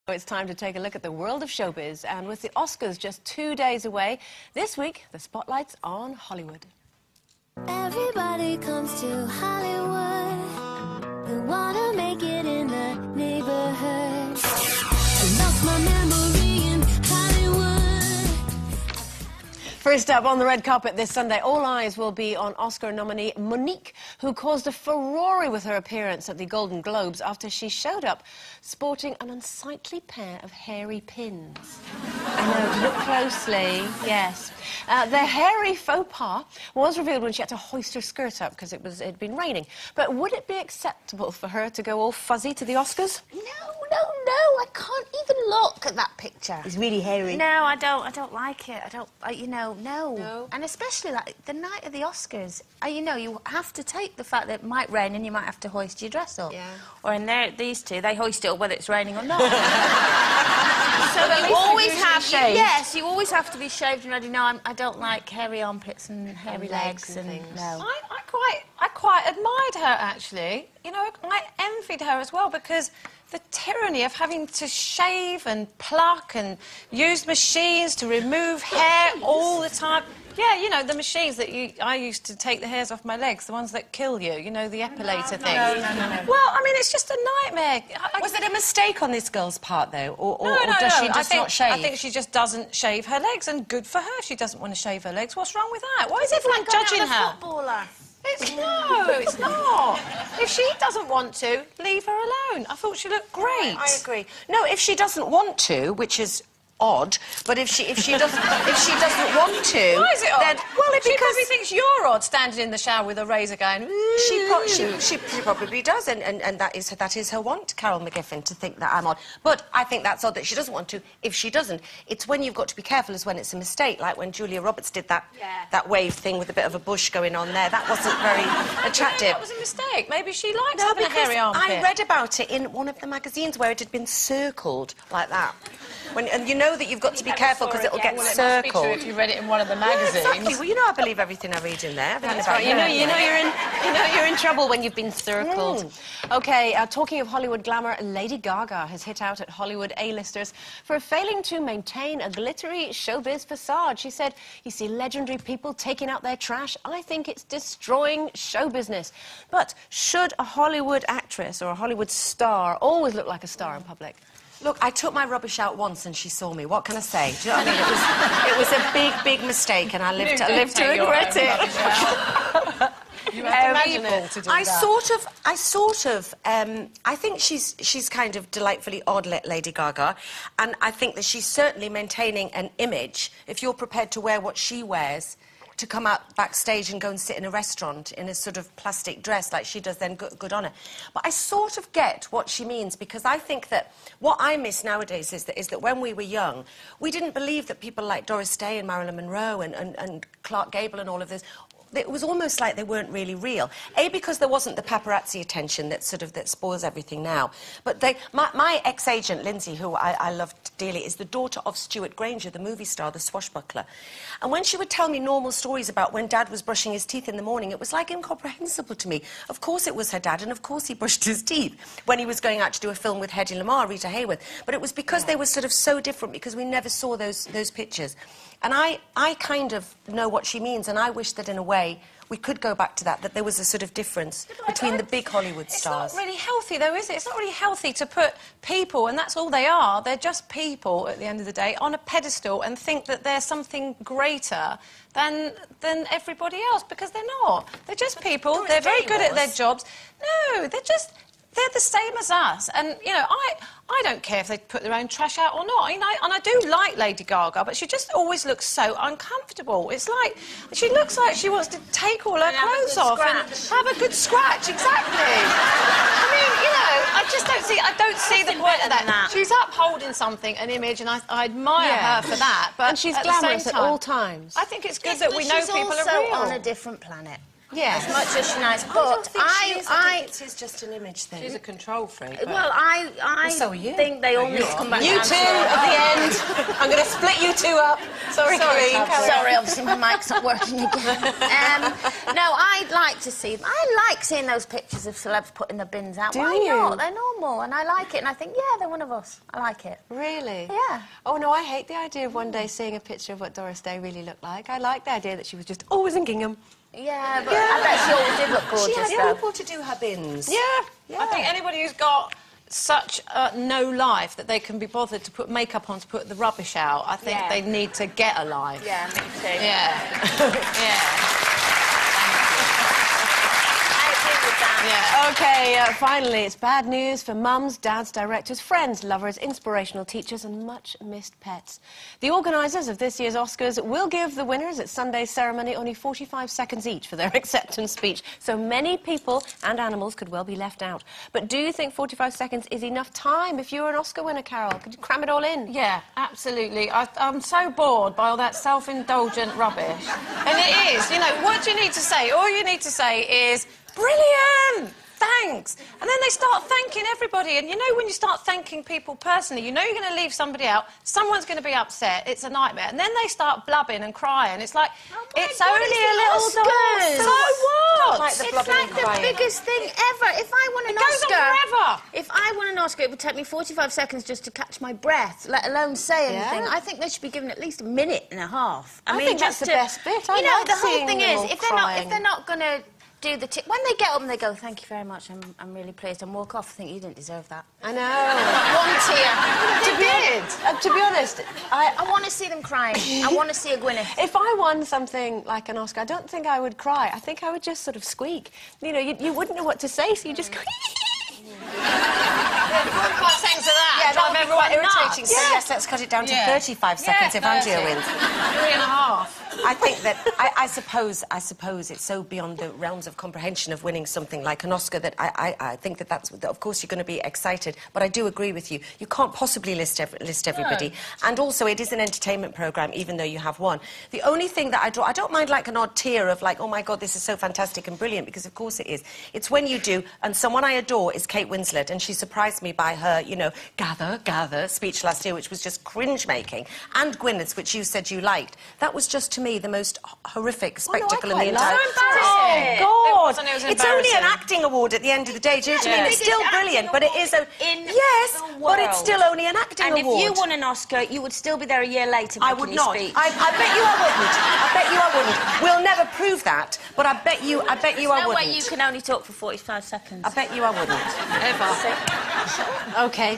It's time to take a look at the world of showbiz, and with the Oscars just 2 days away, this week the spotlight's on Hollywood. Everybody comes to Hollywood. They wanna make it in the neighborhood. I lost my memory in Hollywood. First up on the red carpet this Sunday, all eyes will be on Oscar nominee Monique, who caused a furore with her appearance at the Golden Globes after she showed up sporting an unsightly pair of hairy pins. I know, look closely, yes. The hairy faux pas was revealed when she had to hoist her skirt up because it had been raining. But would it be acceptable for her to go all fuzzy to the Oscars? No, I can't even look at that picture. It's really hairy. No, I don't like it. No. And especially, like, the night of the Oscars, you have to take the fact that it might rain and you might have to hoist your dress up. Yeah. Or in these two, they hoist it up whether it's raining or not. So you always have shaved. Yes, you always have to be shaved and ready. No, I don't like hairy armpits and hairy legs and things. No. I quite admired her, actually. You know, I envied her as well, because the tyranny of having to shave and pluck and use machines to remove hair all the time. Yeah, you know, the machines that I used to take the hairs off my legs, the ones that kill you, you know, the epilator thing. No. Well, I mean, it's just a nightmare. Was it a mistake on this girl's part, though? Or No, does she just not shave? I think she just doesn't shave her legs, and good for her if she doesn't want to shave her legs. What's wrong with that? Why is everyone judging her? Footballer. No, it's not. If she doesn't want to, leave her alone. I thought she looked great. I agree. No, if she doesn't want to, which is odd, but if she doesn't want to, why is it odd? then She probably thinks you're odd, standing in the shower with a razor going. She probably does, and that is her want, Carol McGiffin, to think that I'm odd. But I think that's odd that she doesn't want to. If she doesn't, it's when you've got to be careful is when it's a mistake, like when Julia Roberts did that wave thing with a bit of a bush going on there. That wasn't very attractive. That was a mistake. Maybe she likes having a hairy armpit. I read about it in one of the magazines where it had been circled like that. And you know that you've got to be careful because it'll get circled. It must be true if you read it in one of the magazines. Yeah, exactly. Well, you know I believe everything I read in there. That's right. You know you're in trouble when you've been circled. OK, talking of Hollywood glamour, Lady Gaga has hit out at Hollywood A-listers for failing to maintain a glittery showbiz facade. She said, "You see legendary people taking out their trash. I think it's destroying show business." But should a Hollywood actress or a Hollywood star always look like a star in public? Look, I took my rubbish out once and she saw me. What can I say? Do you know what I mean? It was a big mistake, and I lived to regret it. You have to imagine to do that. I think she's kind of delightfully odd, Lady Gaga, and I think that she's certainly maintaining an image. If you're prepared to wear what she wears, to come out backstage and go and sit in a restaurant in a sort of plastic dress like she does, then good on her. But I sort of get what she means, because I think that what I miss nowadays is that when we were young, we didn't believe that people like Doris Day and Marilyn Monroe and Clark Gable and all of this, it was almost like they weren't really real. Because there wasn't the paparazzi attention that spoils everything now. But my ex-agent, Lindsay, who I love dearly, is the daughter of Stuart Granger, the movie star, the swashbuckler. And when she would tell me normal stories about when Dad was brushing his teeth in the morning, it was like incomprehensible to me. Of course it was her dad, and of course he brushed his teeth when he was going out to do a film with Hedy Lamarr, Rita Hayworth. But it was because they were sort of so different, because we never saw those pictures. And I kind of know what she means, and I wish that in a way we could go back to that there was a sort of difference between the big Hollywood stars. It's not really healthy, though, is it? It's not really healthy to put people, and that's all they are, they're just people at the end of the day, on a pedestal and think that they're something greater than everybody else, because they're not. They're just people, they're very good at their jobs. No, they're the same as us, and, you know, I don't care if they put their own trash out or not. And I do like Lady Gaga, but she just always looks so uncomfortable. It's like, she looks like she wants to take all her clothes off and have a good scratch, exactly. I mean, you know, I don't see the point of that. She's upholding something, an image, and I admire her for that, but and she's glamorous at all times. I think it's good that we know people are real. She's also on a different planet. Yeah, as much as she's nice, but I think it's just an image thing. She's a control freak. Well, I think they all need to come back. You two at the end. I'm going to split you two up. Sorry, Queen. Sorry, obviously my mic's not working again. No, I'd like to see them. I like seeing those pictures of celebs putting the bins out. Do Why you? not? They're normal, and I like it. And I think, yeah, they're one of us. I like it. Really? Yeah. Oh, no, I hate the idea of one day seeing a picture of what Doris Day really looked like. I like the idea that she was just always in gingham. Yeah, but I bet she always did look gorgeous, She had though. people to do her bins. Yeah. I think anybody who's got such no life that they can be bothered to put makeup on to put the rubbish out, I think they need to get a life. Yeah, me too. Yeah. Yeah. Yeah. OK, finally, it's bad news for mums, dads, directors, friends, lovers, inspirational teachers and much-missed pets. The organisers of this year's Oscars will give the winners at Sunday's ceremony only 45 seconds each for their acceptance speech, so many people and animals could well be left out. But do you think 45 seconds is enough time if you're an Oscar winner, Carol? Could you cram it all in? Yeah, absolutely. I'm so bored by all that self-indulgent rubbish. And it is, you know, what do you need to say? All you need to say is, brilliant! Thanks! And then they start thanking everybody. And you know, when you start thanking people personally, you know you're going to leave somebody out, someone's going to be upset, it's a nightmare. And then they start blubbing and crying. It's like, it's only a little dog. So what? Like the It's blubbing like and the crying. biggest thing ever. If I won an It goes on Oscar... forever. If I won an Oscar, it would take me 45 seconds just to catch my breath, let alone say anything. Yeah. I think they should be given at least a minute and a half. I think that's the best bit. I You know, like the whole seeing thing them is, all if crying. they're not going to do the... When they get up and they go, thank you very much, I'm really pleased, and walk off, I think you didn't deserve that. I know. One tear. To be honest, I want to see them crying. I want to see a Gwyneth. if I won something like an Oscar, I don't think I would cry. I think I would just sort of squeak. You know, you wouldn't know what to say, so you just... Quite thanks to that. Yeah, that drive would be everyone quite irritating. nuts. So yes, let's cut it down to Yeah. 35 seconds if Andrea 30. wins. 3.5. I think that I suppose it's so beyond the realms of comprehension of winning something like an Oscar that I think that of course you're going to be excited, but I do agree with you. You can't possibly list everybody, and also it is an entertainment programme, even though you have won. The only thing that I don't mind like an odd tear of like, oh my God, this is so fantastic and brilliant, because of course it is. It's when you do, and someone I adore is Kate Winslet, and she surprised me by her, you know, gather speech last year, which was just cringe-making, and Gwyneth's, which you said you liked. That was just to me the most horrific spectacle in the entire... So embarrassing. Oh, It was it's only an embarrassing. acting award at the end of the day. Do you know what I Yeah. mean? It's still Biggest brilliant, acting but it is a... in Yes, the but it's world. still only an acting And award. if you won an Oscar, you would still be there a year later I making would your not. speech. I bet you I wouldn't. I bet you I wouldn't. We'll never prove that, but I bet you I No wouldn't. way you can only talk for 45 seconds. I bet you I wouldn't. Ever. OK.